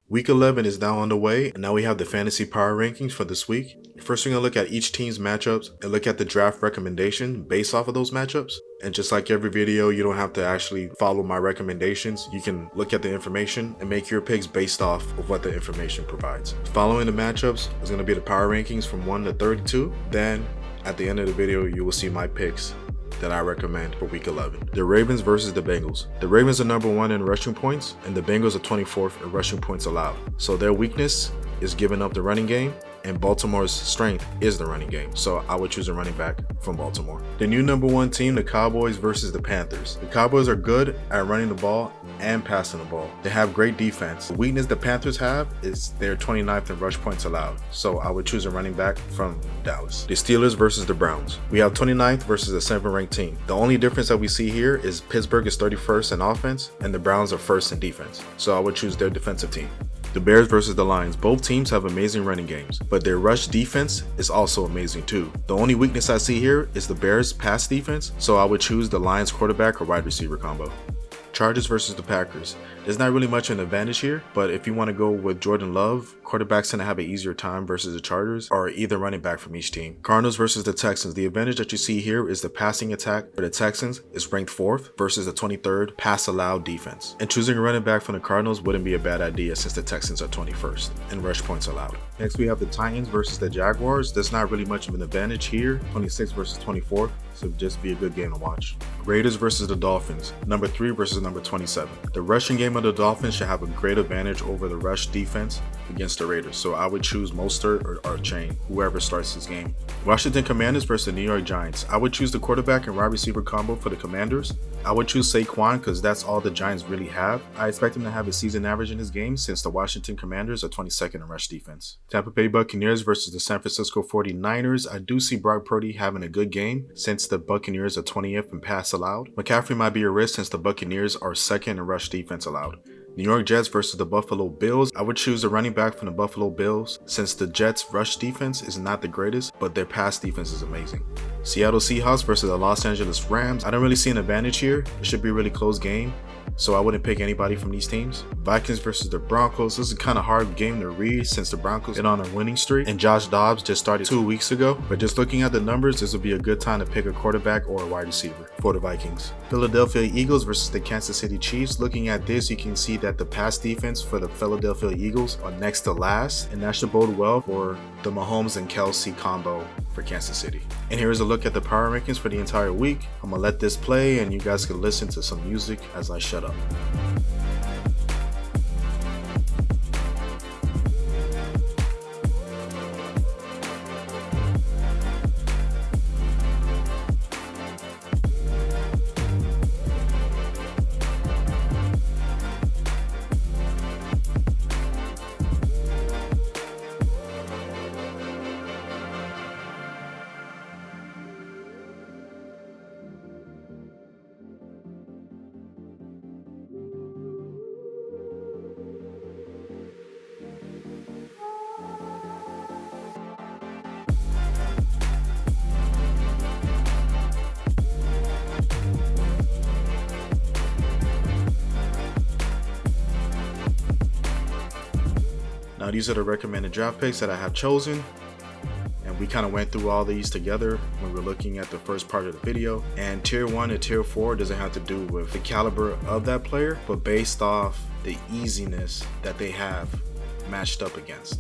Week 11 is now on the way, and now we have the fantasy power rankings for this week. First, we're going to look at each team's matchups and look at the draft recommendation based off of those matchups. And just like every video, you don't have to actually follow my recommendations. You can look at the information and make your picks based off of what the information provides. Following the matchups is going to be the power rankings from 1 to 32. Then, at the end of the video, you will see my picks that I recommend for week 11. The Ravens versus the Bengals. The Ravens are number 1 in rushing points, and the Bengals are 24th in rushing points allowed. So their weakness is giving up the running game, and Baltimore's strength is the running game. So I would choose a running back from Baltimore. The new number 1 team, the Cowboys versus the Panthers. The Cowboys are good at running the ball and passing the ball. They have great defense. The weakness the Panthers have is they're 29th in rush points allowed. So I would choose a running back from Dallas. The Steelers versus the Browns. We have 29th versus a 7th ranked team. The only difference that we see here is Pittsburgh is 31st in offense and the Browns are 1st in defense. So I would choose their defensive team. The Bears versus the Lions. Both teams have amazing running games, but their rush defense is also amazing too. The only weakness I see here is the Bears' pass defense, so I would choose the Lions quarterback or wide receiver combo. Chargers versus the Packers. There's not really much of an advantage here, but if you want to go with Jordan Love, quarterbacks tend to have an easier time versus the Chargers, or either running back from each team. Cardinals versus the Texans. The advantage that you see here is the passing attack for the Texans is ranked 4th versus the 23rd pass allowed defense. And choosing a running back from the Cardinals wouldn't be a bad idea since the Texans are 21st in rush points allowed. Next, we have the Titans versus the Jaguars. There's not really much of an advantage here, 26th versus 24th, so just be a good game to watch. Raiders versus the Dolphins, number 3 versus number 27. The rushing game of the Dolphins should have a great advantage over the rush defense against the Raiders, so I would choose Mostert or Chain, whoever starts this game. Washington Commanders versus the New York Giants. I would choose the quarterback and wide receiver combo for the Commanders. I would choose Saquon because that's all the Giants really have. I expect him to have a season average in this game since the Washington Commanders are 22nd in rush defense. Tampa Bay Buccaneers versus the San Francisco 49ers. I do see Brock Purdy having a good game since the Buccaneers are 20th in pass allowed. McCaffrey might be a risk since the Buccaneers are 2nd in rush defense allowed. New York Jets versus the Buffalo Bills. I would choose a running back from the Buffalo Bills since the Jets' rush defense is not the greatest, but their pass defense is amazing. Seattle Seahawks versus the Los Angeles Rams. I don't really see an advantage here. It should be a really close game, so I wouldn't pick anybody from these teams. Vikings versus the Broncos. This is a kind of hard game to read since the Broncos are on a winning streak and Josh Dobbs just started 2 weeks ago. But just looking at the numbers, this would be a good time to pick a quarterback or a wide receiver for the Vikings. Philadelphia Eagles versus the Kansas City Chiefs. Looking at this, you can see that the pass defense for the Philadelphia Eagles are next to last, and that should bode well for the Mahomes and Kelsey combo for Kansas City. And here's a look at the power rankings for the entire week. I'm gonna let this play and you guys can listen to some music as I shut up. Now these are the recommended draft picks that I have chosen, and we kind of went through all these together when we were looking at the first part of the video. And tier 1 and tier 4 doesn't have to do with the caliber of that player, but based off the easiness that they have matched up against.